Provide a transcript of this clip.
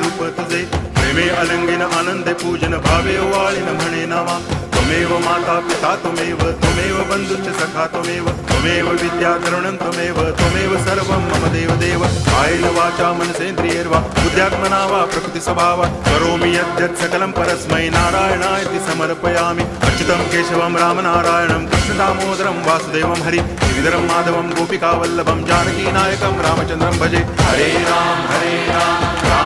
रूप तुझे प्रेमे अलंगिन आनंदे पूजन भावे वाळिन म्हणे नावा त्वमेव माता पिता त्वमेव बंधुश्च सखा त्वमेव विद्या तरुणं त्वमेव सर्वं मम देव कायेन वाचा मनसेन्द्रियैर्वा बुद्ध्यात्मना वा प्रकृति स्वभावात् करोमि यद्यत् सकलं परस्मै नारायणायति समर्पयामि अच्युतं केशवं रामनारायणं कृष्णदामोदरं वासुदेवं हरि श्रीधरं माधवं गोपिकावल्लभं जानकीनायकं रामचन्द्रं भजे हरे राम